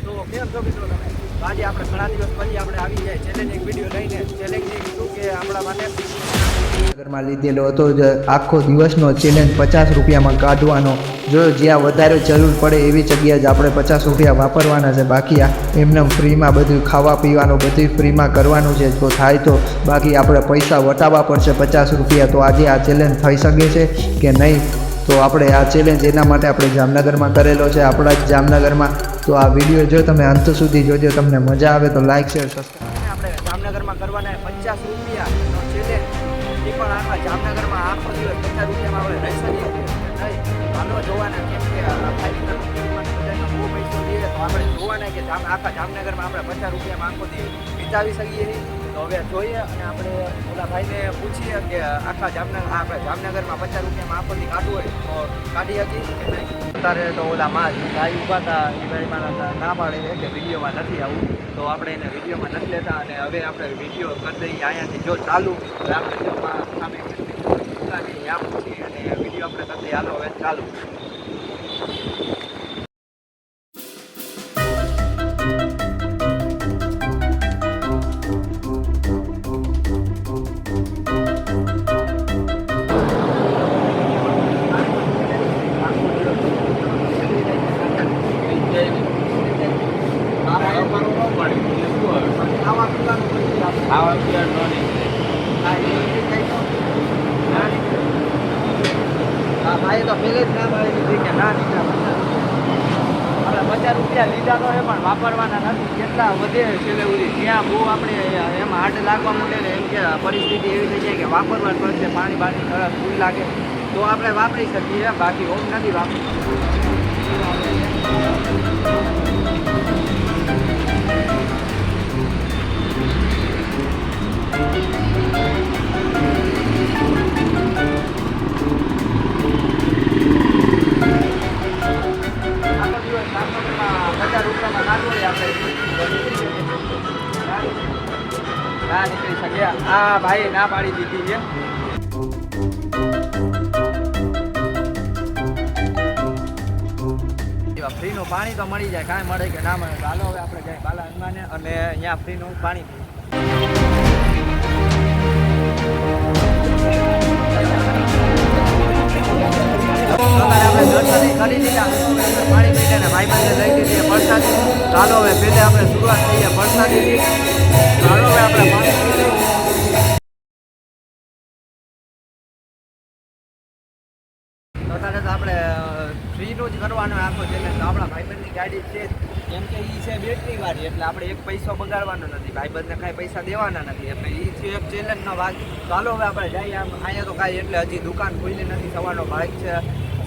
તો કેમ છો મિત્રો તમે? આજે આપણે ઘણા દિવસ પછી આપણે આવી જાય ચેલેન્જ એક વિડીયો લઈને. ચેલેન્જ શું કે આપણા માટે ઘરમાં લીધેલો હતો આખો દિવસનો ચેલેન્જ 50 રૂપિયામાં કાઢવાનો. જો જ્યાં વધારે જરૂર પડે એવી જગ્યાએ જ આપણે 50 રૂપિયા વાપરવાના છે. બાકી એમને ફ્રીમાં બધું ખાવા પીવાનું બધું ફ્રીમાં કરવાનું છે. તો થાય તો બાકી આપણે પૈસા વટાવવા પડશે 50 રૂપિયા. તો આજે આ ચેલેન્જ થઈ શકે છે કે નહીં? તો આપણે આ ચેલેન્જ એના માટે આપણે જામનગરમાં કરેલો છે, આપણા જ જામનગરમાં. તો આ વિડીયો જો તમે અંત સુધી જોજો, તમને મજા આવે તો લાઈક શેર સબસ્ક્રાઈબ. આપણે જામનગરમાં કરવાના 50 રૂપિયાનો ચેલેન્જ. એ પણ આખા જામનગરમાં આખો દિવસ 50 રૂપિયામાં આપણે રહી શકીએ નહીં. હાલો જોવાના કેમ કે બધાનો બહુ પૈસો લઈએ તો આપણે જોવાના કે આખા જામનગરમાં આપણે 50 રૂપિયામાં આખો દિવસ વિતાવી શકીએ છીએ. તો હવે જોઈએ અને આપણે ઓલા ભાઈને પૂછીએ કે આખા આપણે જામનગરમાં 50 રૂપિયામાં આખો દી કાઢવું હોય તો કાઢી શકીએ કે નહીં. અત્યારે તો ઓલા ભાઈ ઊભા હતા એ ભાઈ મારા ના પાડે છે કે વિડીયોમાં નથી આવું. તો આપણે એને વિડીયોમાં નથી લેતા અને હવે આપણે વિડીયો કરી દઈએ અહીંયાથી. જો ચાલુ આપણે જો સામે દુકાને આમ છીએ અને વિડીયો આપણે કરી દઈએ. હાલો હવે ચાલુ. ભાઈ તો પેલે જ ના પાડી દીધી કે ના નીકળ્યા. આપણે 50 રૂપિયા લીધા તો એ પણ વાપરવાના નથી. કેટલા વધે છેલ્લે સુધી જ્યાં બહુ આપણે એમાં હાડ લાગવા માંડે ને એમ કે પરિસ્થિતિ એવી થઈ જાય કે વાપરવા જ પડશે. પાણી બાણી તરફ ફૂલ લાગે તો આપણે વાપરી શકીએ, બાકી ઓમ નથી વાપરી. ના નીકળી શક્યા. આ ભાઈ ના પાડી દીધી છે. ફ્રીનું પાણી તો મળી જાય, કાંઈ મળે કે ના મળે. ચાલો હવે આપણે જાય બાલા હનુમાને અને અહીંયા ફ્રીનું પાણી આપણે દર્શન કરી દીધા. પાણી પીને ને ભાઈ બંને લઈ દીધી વરસાદી. ચાલો હવે પહેલે આપણે શરૂઆત થઈએ વરસાદીથી. ચાલો હવે આપણે પાણી પી લઈએ. અત્યારે તો આપણે ફ્રીનું જ કરવાનું આખો ચેલેન્જ. આપણા ભાઈબંધની ગાડી છે કેમ કે એ છે બેટરી વાળી, એટલે આપણે એક પૈસો બગાડવાનો નથી, ભાઈબંધને કાંઈ પૈસા દેવાના નથી. એટલે એ છે એક ચેલેન્જનો ભાગ. ચાલો હવે આપણે જઈએ. અહીંયા તો કાંઈ એટલે હજી દુકાન ખુલ્લી નથી.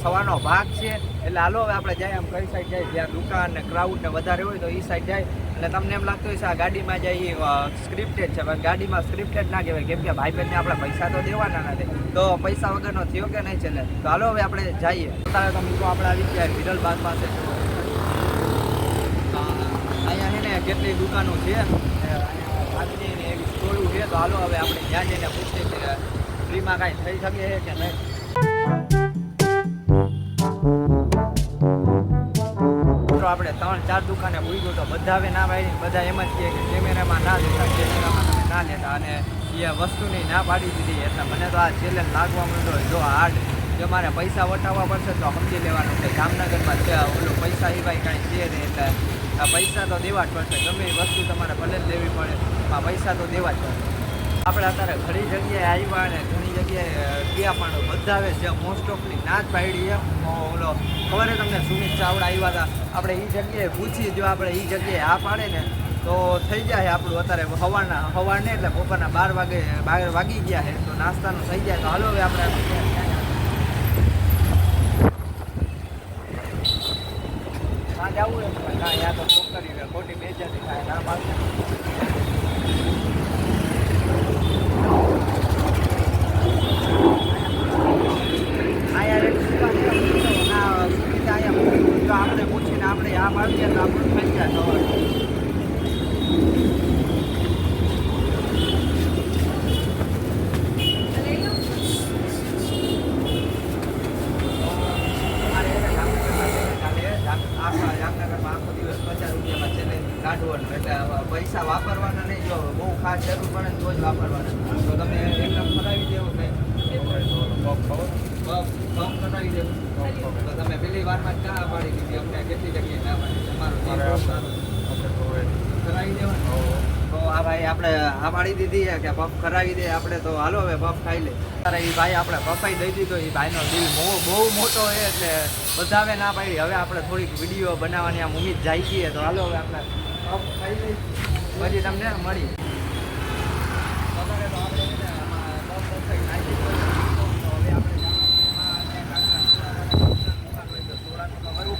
સવારનો ભાગ છે એટલે હાલો હવે આપણે જાય. આમ કઈ સાઈડ જાય જ્યાં દુકાન ને ક્રાઉડ ને વધારે હોય તો એ સાઈડ જાય. એટલે તમને એમ લાગતું હોય છે આ ગાડીમાં જાય સ્ક્રિપ્ટેડ છે, પણ ગાડીમાં સ્ક્રિપ્ટેડ ના કહેવાય કેમ કે ભાઈબંધને આપણે પૈસા તો દેવાના નથી. તો પૈસા વગરનો થયો કે નહીં ચેલેન્જ. તો હાલો હવે આપણે જઈએ. અત્યારે તો મિત્રો આપણે આવી ગયા વિરલ બાગ પાસે. અહીંયા છે ને કેટલી દુકાનો છે આજની ને એવી સ્ટોરું છે. તો હાલો હવે આપણે ત્યાં જઈને પૂછીએ કે ફ્રીમાં કાંઈ થઈ શકે છે કે નહીં. આપણે 3-4 દુકાને ભૂઈ તો બધા હવે ના પાડી. બધા એમ જ કહે કે કેમેરામાં ના લેતા, કેમેરામાં તમે ના લેતા, અને એ વસ્તુની ના પાડી દીધી. એટલે મને તો આ ચેલેન્જ લાગવા માંડ્યો. જો હાર્ડ જો મારે પૈસા વટાવવા પડશે તો સમજી લેવાનું કે જામનગરમાં છે ઓલું પૈસા સિવાય કાંઈ છે નહીં. એટલે આ પૈસા તો દેવા જ પડશે. ગમે એ વસ્તુ તમારે ભલે જ લેવી પડે, આ પૈસા તો દેવા જ પડશે. આપણે અત્યારે ઘણી જગ્યાએ આવ્યા અને ઘણી જગ્યાએ ગયા પણ બધા જે મોસ્ટ ઓફની ના જ પાડી. ઓલો ખબર તમને સુમિત ચાવડા આવ્યા હતા. આપણે એ જગ્યાએ પૂછી, જો આપણે એ જગ્યાએ આ પાડે ને તો થઈ જાય આપણું. અત્યારે સવાર ને એટલે બપોરના 12 વાગી ગયા છે તો નાસ્તાનું થઈ જાય. તો હાલો હવે આપણે ત્યાં જવું એમ ના યા તો છોકરી ખોટી બેજાતી થાય ના પાસે. આપણે પૂછીને આપણે આ પાડીએ તો આપણું થઈ જાય સવાર. જામનગરમાં આખો દિવસ 50 રૂપિયામાં કાઢવાનું, એટલે પૈસા વાપરવાના નહીં. જો બહુ ખાસ જરૂર પડે ને તો જ વાપરવાના. તો તમે એકદમ કરાવી દેવું કંઈ પગ કરાવી દેવું. તો તમે પેલી વારમાં જ ના પાડી દીધી, અમને કેટલી જગ્યાએ ના પાડી. તમારું કરાવી દેવાનું. તો આ ભાઈ આપણે આ પાડી દીધી છે કે પફ કરાવી દે આપણે, તો હાલો હવે પફ ખાઈ લે. ત્યારે એ ભાઈ આપણે પફાઈ દઈ દીધો. એ ભાઈનો દિલ બહુ મોટો છે, એટલે બધા હવે ના પાડી. હવે આપણે થોડીક વિડીયો બનાવવાની આમ ઉમ્મીદ જાય છીએ. તો હાલો હવે આપણે પફ ખાઈ લઈ, પછી તમને મળી.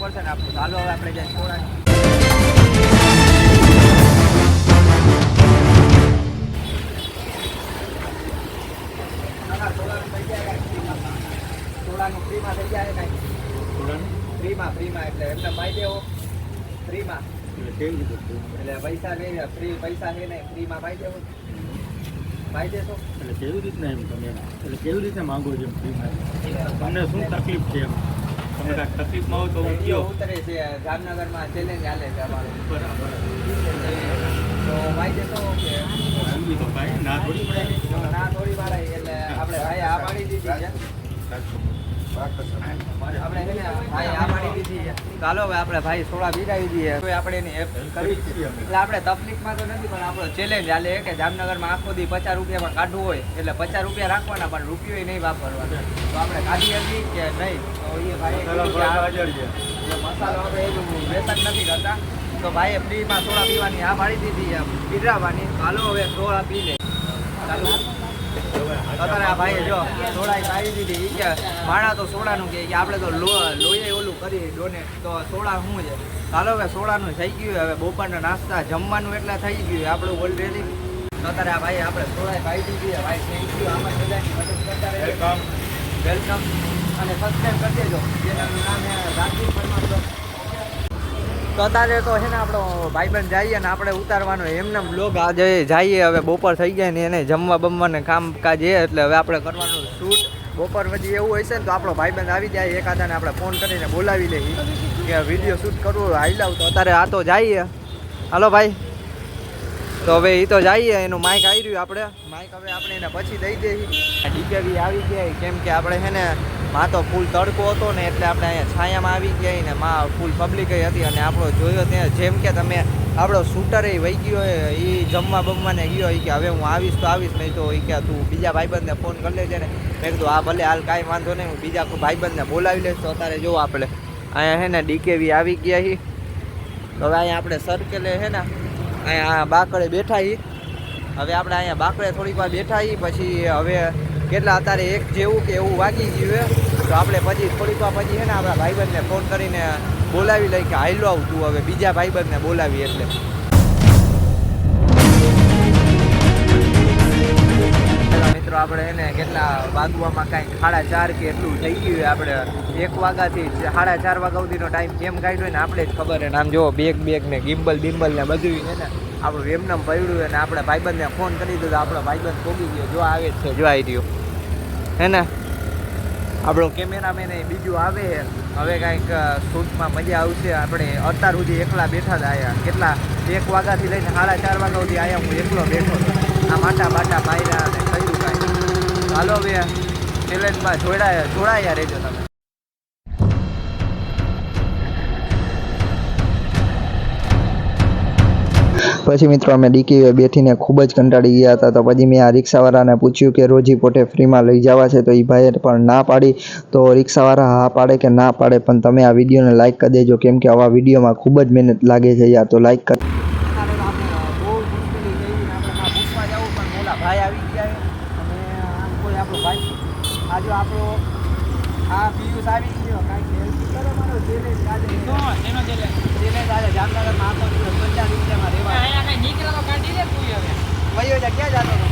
પડશે ને આપણું. ચાલો હવે આપણે જાય સોડાની. સોડાનું ફ્રીમાં થઈ જાય કાંઈ? ફ્રીમાં એટલે એમને પાઈ દેવો ફ્રીમાં. એટલે પૈસા નહીં, ફ્રી પૈસા છે નહીં, ફ્રીમાં પાઈ દેવો. પાઈ દેશો એટલે કેવી રીતના એમ તમે એટલે કેવી રીતે માંગો છો ફ્રીમાં? તમને શું તકલીફ છે એમ? તમે કાંઈક તકલીફમાં હો તો હું કયો. ઉતરે છે જામનગરમાં ચેલેન્જ હાલે છે અમારું. બરાબર. તો પાઈ દેશો કે સમજી તો ભાઈ ના થોડી પડે. ના થોડી વાર એટલે આપણે ભાઈ આ પાડી દીધી છે. આપણે છે ને ભાઈ આ પાડી દીધી છે. ચાલો હવે આપણે ભાઈ સોડા પીરાવી દઈએ. તો આપણે એની હેલ્પ કરી છે. એટલે આપણે તકલીફમાં તો નથી, પણ આપણો ચેલેન્જ હાલે કે જામનગરમાં આખો દી 50 રૂપિયામાં કાઢવું હોય એટલે 50 રૂપિયા રાખવાના, પણ રૂપિયો નહીં વાપરવાના. તો આપણે કાઢી હતી કે નહીં? તો એ ભાઈ મસાલો આપણે એવું વ્યસન નથી કરતા. તો ભાઈએ ફ્રીમાં સોડા પીવાની આ પાડી દીધી, પીવડાવવાની. હાલો હવે સોડા પી લે. અત્યારે આ ભાઈએ જો સોડા પાડી દીધી. એ કે માણા તો સોડાનું કે આપણે તો લોહીએ ઓલું કરી ડોનેટ, તો સોડા શું છે? ચાલો હવે સોડાનું થઈ ગયું. હવે બપોરના નાસ્તા જમવાનું એટલે થઈ ગયું આપણું ઓલરેડી. અત્યારે આ ભાઈ આપણે સોડા પાડી દીધી. ભાઈ થેન્ક યુ. આમાં બધાની મદદ કરતા રહેજો. વેલકમ. અને સબસ્ક્રાઈબ કરી દેજો. જેનાનું નામ રાજદીપ પરમાર. તો અત્યારે તો છે ને આપણો ભાઈબંધ જઈએ ને આપણે ઉતારવાનો એમને બ્લોગ આજે જઈએ. હવે બપોર થઈ જાય ને એને જમવા બમવાને કામકાજ એ, એટલે હવે આપણે કરવાનું શૂટ. બપોર પછી એવું હશે ને તો આપણો ભાઈબંધ આવી જાય, એકાદાને આપણે ફોન કરીને બોલાવી લઈએ કે વિડીયો શૂટ કરવું હાઈ લાવ. તો અત્યારે આ તો જઈએ. હાલો ભાઈ. તો હવે એ તો જઈએ. એનું માઇક આવી રહ્યું. આપણે માઇક હવે આપણે એને પછી દઈ દઈએ. ડીકેવી આવી ગયા કેમ કે આપણે છે ને માં તો ફૂલ તડકો હતો ને, એટલે આપણે અહીંયા છાયામાં આવી ગયા ને માં ફૂલ પબ્લિક હતી. અને આપણો જોયો ત્યાં જેમ કે તમે આપણો શૂટર એ વહી ગયો એ જમવા બમવાને ગયો. એ કે હવે હું આવીશ તો આવીશ, નહીં તો એ કે તું બીજા ભાઈબંધને ફોન કરી લેજે ને. મેં કીધું હા ભલે હાલ કાંઈ વાંધો નહીં, હું બીજા ભાઈબંધને બોલાવી લઈશ. તો અત્યારે જો આપણે અહીંયા છે ને ડીકેવી આવી ગયા છીએ. તો હવે અહીંયા આપણે સર્કલે છે ને અહીંયા બાકડે બેઠા છીએ. હવે આપણે અહીંયા બાકડે થોડીક વાર બેઠા છીએ. પછી હવે કેટલા અત્યારે 1 જેવું કે એવું વાગી ગયું છે. તો આપણે પછી થોડીક વાર પછી છે ને આપણા ભાઈબંધને ફોન કરીને બોલાવી લઈ કે હાઈલો આવતું. હવે બીજા ભાઈબંધને બોલાવી એટલે મિત્રો આપણે એને કેટલા વાગવામાં કાંઈક 4:30 કે એટલું થઈ ગયું. આપણે 1 વાગ્યાથી 4:30 વાગ્યા સુધીનો ટાઈમ કેમ કાઢ્યો ને આપણે જ ખબર. ને આમ જો બેગ ને ગિમ્બલ બિમ્બલ ને બધું છે ને આપણું એમનેમ પડ્યું. અને આપણે ભાઈબંધને ફોન કરી દીધો. આપણો ભાઈબંધ પોગી ગયો. જો આવે જ છે, જો આવી રહ્યો હે ને. આપણો કેમેરામેન એ બીજું આવે છે. હવે કાંઈક શૂટમાં મજા આવશે. આપણે અત્યાર સુધી એકલા બેઠા હતા અહીંયા. કેટલા 1 વાગ્યાથી લઈને 4:30 વાગ્યા સુધી અહીંયા હું એકલો બેઠો હતો. આ માટા બાટા માર્યા અને થયું કાંઈ. હાલો હવે ચેલેન્જમાં જોડાયા રહેજો તમે. પછી મિત્રો અમે ડીકી બેઠીને ખૂબ જ કંટાળી ગયા હતા. તો પછી મેં આ રિક્ષાવાળાને પૂછ્યું કે રોજી પોતે ફ્રીમાં લઈ જવા છે. તો એ ભાઈએ પણ ના પાડી. તો રિક્ષાવાળા હા પાડે કે ના પાડે, પણ તમે આ વિડીયોને લાઇક કરી દેજો કેમ કે આવા વિડીયોમાં ખૂબ જ મહેનત લાગે છે યાર. તો લાઇક કરી બહુ મુશ્કેલી થઈ ને આપણે પૂછવા જવું, પણ ઓલા ભાઈ આવી ગયા. અને આમ કોઈ આપણો ભાઈ આ જો આપણો આ પિયુષ આવી ગયો. કાંઈક હેલ્પ કરો મારો ચેલેન્જ આજે જામનગરમાં આખો દિવસ 50 રૂપિયામાં રહેવા. નીકળવા કાઢી દે તું હવે. વયો જા ક્યાં જતો હતો?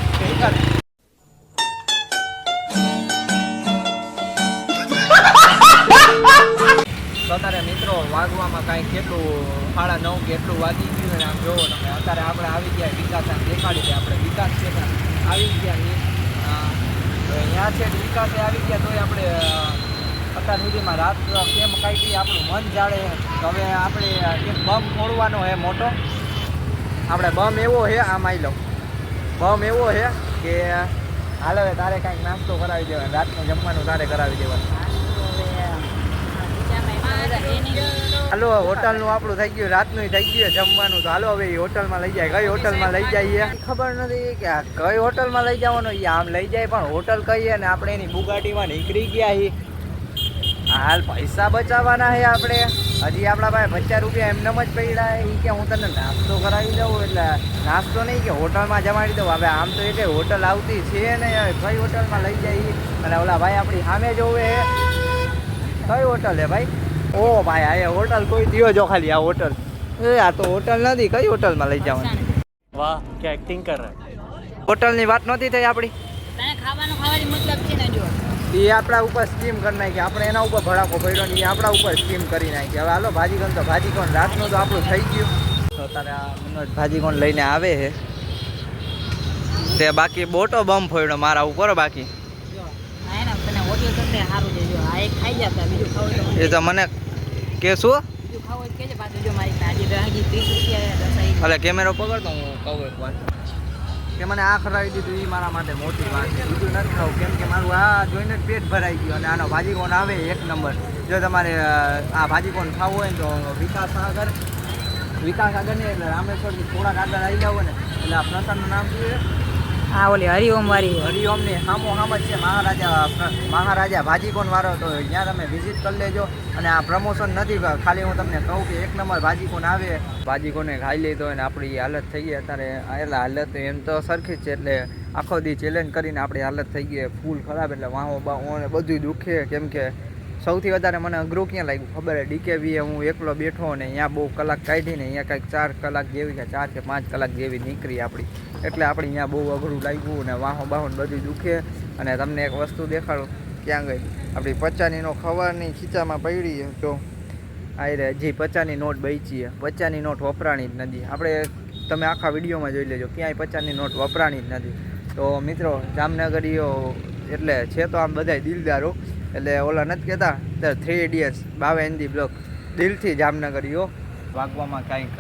અત્યારે મિત્રો વાગવામાં કાંઈક કેટલું 9:30 કે એટલું વાગી ગયું. અને આમ જોવો તમે અત્યારે આપણે આવી ગયા વિકાસ આમ દેખાડી દે. આપણે વિકાસ છે આવી ગયા અહીંયા છે વિકાસે આવી ગયા. તોય આપણે અત્યાર સુધીમાં રાત કેમ કાઢી આપણું મન જાળે. હવે આપણે એક બમ ફોડવાનો હે મોટો. આપણે બમ એવો છે આમ આવી લો બમ એવો છે કે હાલ હવે તારે કાંઈક નાસ્તો કરાવી દેવાનો રાતનું જમવાનું તારે કરાવી દેવાનું હાલો હોટલનું આપણું થઈ ગયું રાતનું થઈ ગયું જમવાનું તો હાલો હવે એ હોટલમાં લઈ જાય કઈ હોટલમાં લઈ જઈએ ખબર નથી કે આ કઈ હોટલમાં લઈ જવાનું એ આમ લઈ જાય પણ હોટલ કહીએ ને આપણે એની બુગાટીમાં નીકળી ગયા છીએ હાલ પૈસા બચાવવાના છે આપણે હજી આપણા પાસે 50 રૂપિયા એમનેમ જ પડ્યા એ કે હું તને નાસ્તો કરાવી દઉં એટલે નાસ્તો નહીં કે હોટલમાં જમાડી દઉં હવે આમ તો એટલે હોટલ આવતી છે ને કઈ હોટલમાં લઈ જાય અને ઓલા ભાઈ આપણી સામે જોવે કઈ હોટલ હે ભાઈ ઓ ભાઈ આ હોટલ કોઈ દિયો જો ખાલી આ હોટલ એ આ તો હોટલ નથી કઈ હોટલમાં લઈ જવાની વાહ क्या एक्टिंग कर रहा है હોટલની વાત નહોતી થઈ આપણી ખાવાની મતલબ છે ને જો એ આપણા ઉપર સ્કીમ કરી નાખી આપણે એના ઉપર ભડાકો પડ્યો ને એ આપણા ઉપર સ્કીમ કરી નાખી હવે હાલો ભાજીકોણ તો ભાજીકોણ રાતનું તો આપણું થઈ ગયું તો તારે આ મનોજ ભાજીકોણ લઈને આવે છે તે બાકી બોટો બમ ફોડ્યો મારા ઉપર બાકી જો આ ને તને હોટલ કરતે સારું છે જો આ એક ખાઈ જતા બીજું ખાવ તો એ તો મને કે શું બીજું ખાવ હોય કેજે પાછું જો મારી આજે 30 રૂપિયા દસાઈ ભલે કેમેરો પકડતો હું કહું એક વાત કે મને આ ખરાવી દીધું એ મારા માટે મોટી વાત છે બીજું નથી ખાવું કેમ કે મારું આ જોઈને જ પેટ ભરાઈ ગયું અને આનો ભાજીકોણ આવે એક નંબર જો તમારે આ ભાજીકોણ ખાવું હોય ને તો વિકાસ આગળ ને એટલે રામેશ્વરથી થોડાક આગળ આવી જાવ ને એટલે આ પ્રસાદનું નામ શું છે આ ઓલી હરિઓમ વાળી હરિઓમની સામો સામ જ છે મહારાજા ભાજીકોણ વાળો તો ત્યાં તમે વિઝિટ કરી લેજો અને આ પ્રમોશન નથી ખાલી હું તમને કહું કે એક નંબર ભાજીકોણ આવે ભાજીકોને ખાઈ લીધો અને આપણી હાલત થઈ ગઈ અત્યારે એટલે હાલત એમ તો સરખી જ છે એટલે આખો દી ચેલેન્જ કરીને આપણી હાલત થઈ ગઈ ફૂલ ખરાબ એટલે વાહો બાહો અને બધું દુખે કેમ કે સૌથી વધારે મને અઘરું ક્યાં લાગ્યું ખબર ડીકેવીએ હું એકલો બેઠો ને અહીંયા બહુ કલાક કાઢીને અહીંયા કંઈક 4 કલાક જેવી કે 4 કે 5 કલાક જેવી નીકળી આપણી એટલે આપણે અહીંયા બહુ અઘરું લાગ્યું અને વાહો બાહો બધું દુખે અને તમને એક વસ્તુ દેખાડું ક્યાં ગઈ આપણી 50ની નોટ ખવાની ખીચામાં પડી તો આ રે હજી 50ની નોટ બચી છે 50ની નોટ વપરાણી જ નથી આપણે તમે આખા વિડીયોમાં જોઈ લેજો ક્યાંય 50ની નોટ વપરાણી જ નથી તો મિત્રો જામનગરીઓ એટલે છે તો આમ બધાય દિલદારો એટલે ઓલા નથી કહેતા 3 ઇડિયટ્સ 22 NG બ્લોક દિલથી જામનગરીઓ વાગવામાં કાંઈક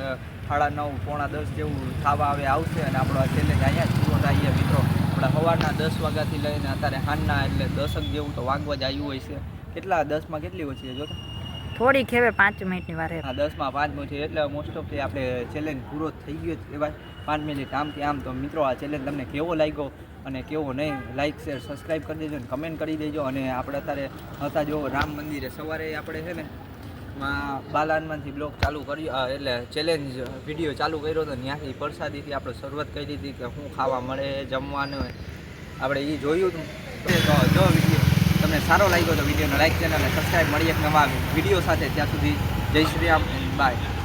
9:30 પોણા 10 જેવું થવા આવે આવશે અને આપણો આ ચેલેન્જ અહીંયા જ પૂરો થાય મિત્રો આપણે સવારના 10 વાગ્યાથી લઈને અત્યારે સાંજના એટલે 10 જેવું તો વાગવા જ આવ્યું હોય છે કેટલા 10માં કેટલી ઓછી છે જો થોડી ખેવે 5 મિનિટની વાર હા 10માં 5 ઓછી એટલે મોસ્ટ ઓફથી આપણે ચેલેન્જ પૂરો થઈ ગયો છે એવા 5 મિનિટ આમથી આમ તો મિત્રો આ ચેલેન્જ તમને કેવો લાગ્યો અને કેવો નહીં લાઇક શેર સબસ્ક્રાઈબ કરી દેજો અને કમેન્ટ કરી દેજો અને આપણે અત્યારે હતા જો રામ મંદિરે સવારે આપણે છે ને બાલા હનુમાનથી બ્લોગ ચાલુ કર્યો એટલે ચેલેન્જ વિડીયો ચાલુ કર્યો હતો ત્યાંથી પ્રસાદીથી આપણે શરૂઆત કરી હતી કે શું ખાવા મળે જમવાનું આપણે એ જોયું હતું તો જો વિડીયો તમને સારો લાગ્યો તો વિડીયોને લાઇક ચેનલ અને સબસ્ક્રાઈબ મળી એક નવા વિડીયો સાથે ત્યાં સુધી જય શ્રી રામ બાય